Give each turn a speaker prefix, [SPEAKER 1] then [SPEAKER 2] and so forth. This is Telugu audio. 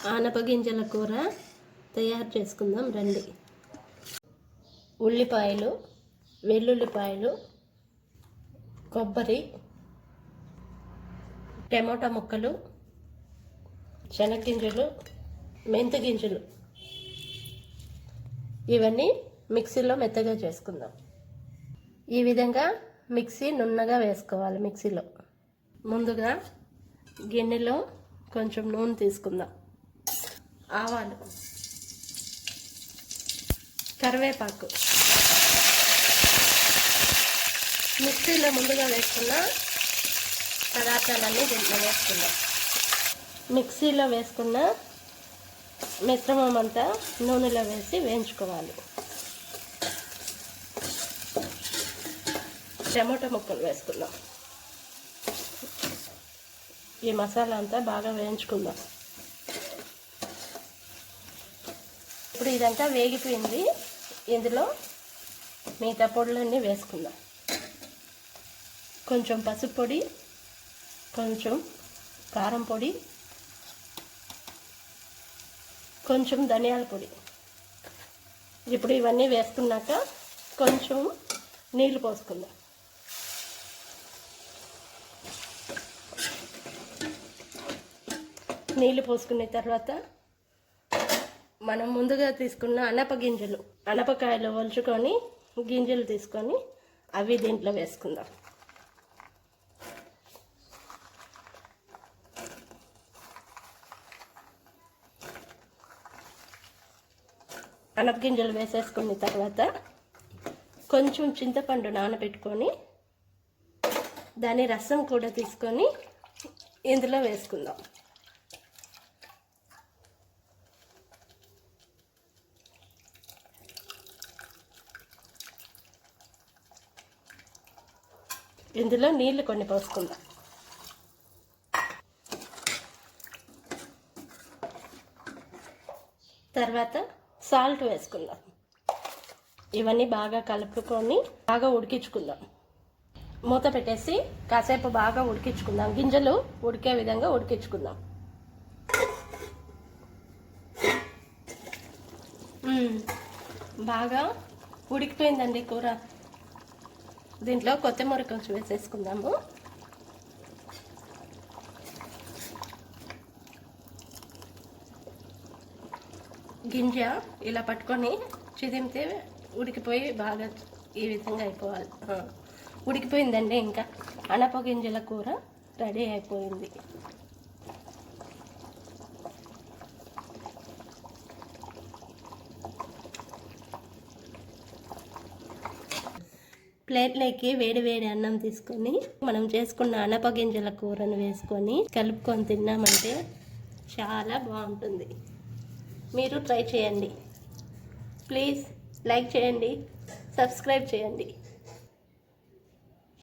[SPEAKER 1] ఆనపగింజల కూర తయారు చేసుకుందాం రండి. ఉల్లిపాయలు, వెల్లుల్లిపాయలు, కొబ్బరి, టమోటా ముక్కలు, శనగగింజలు, మెంతి గింజలు ఇవన్నీ మిక్సీలో మెత్తగా చేసుకుందాం. ఈ విధంగా మిక్సీ నున్నగా వేసుకోవాలి. మిక్సీలో ముందుగా గిన్నెలో కొంచెం నూనె తీసుకుందాం. ఆవాలు, కరివేపాకు, మిక్సీలో ముందుగా వేసుకున్న పదార్థాలన్నీ దీంట్లో వేసుకుందాం. మిక్సీలో వేసుకున్న మిశ్రమం అంతా నూనెలో వేసి వేయించుకోవాలి. టమోటా ముక్కలు వేసుకుందాం. ఈ మసాలా అంతా బాగా వేయించుకుందాం. ఇప్పుడు ఇదంతా వేగిపోయింది. ఇందులో మిగతా పొడులన్నీ వేసుకుందాం. కొంచెం పసుపు పొడి, కొంచెం కారం పొడి, కొంచెం ధనియాల పొడి. ఇప్పుడు ఇవన్నీ వేసుకున్నాక కొంచెం నీళ్ళు పోసుకుందాం. నీళ్ళు పోసుకున్న తర్వాత మనం ముందుగా తీసుకున్న అనపకాయలు ఒలుచుకొని గింజలు తీసుకొని అవి దీంట్లో వేసుకుందాం. అనపగింజలు వేసేసుకున్న తర్వాత కొంచెం చింతపండు నానబెట్టుకొని దాని రసం కూడా తీసుకొని ఇందులో వేసుకుందాం. ఇందులో నీళ్లు కొన్ని పోసుకుందాం. తర్వాత సాల్ట్ వేసుకుందాం. ఇవన్నీ బాగా కలుపుకొని బాగా ఉడికించుకుందాం. మూత పెట్టేసి కాసేపు బాగా ఉడికించుకుందాం. గింజలు ఉడికే విధంగా ఉడికించుకుందాం. బాగా ఉడికిపోయిందండి కూర. దీంట్లో కొత్తిమీర కొంచెం వేసేసుకుందాము. గింజ ఇలా పట్టుకొని చిదిమితే ఉడికిపోయి బాగా ఈ విధంగా అయిపోవాలి. ఉడికిపోయిందండి. ఇంకా అనపగింజల కూర రెడీ అయిపోయింది. ప్లేట్లోకి వేడి వేడి అన్నం తీసుకొని మనం చేసుకున్న అనపగింజల కూరను వేసుకొని కలుపుకొని తిన్నామంటే చాలా బాగుంటుంది. మీరు ట్రై చేయండి. ప్లీజ్ లైక్ చేయండి, సబ్స్క్రైబ్ చేయండి.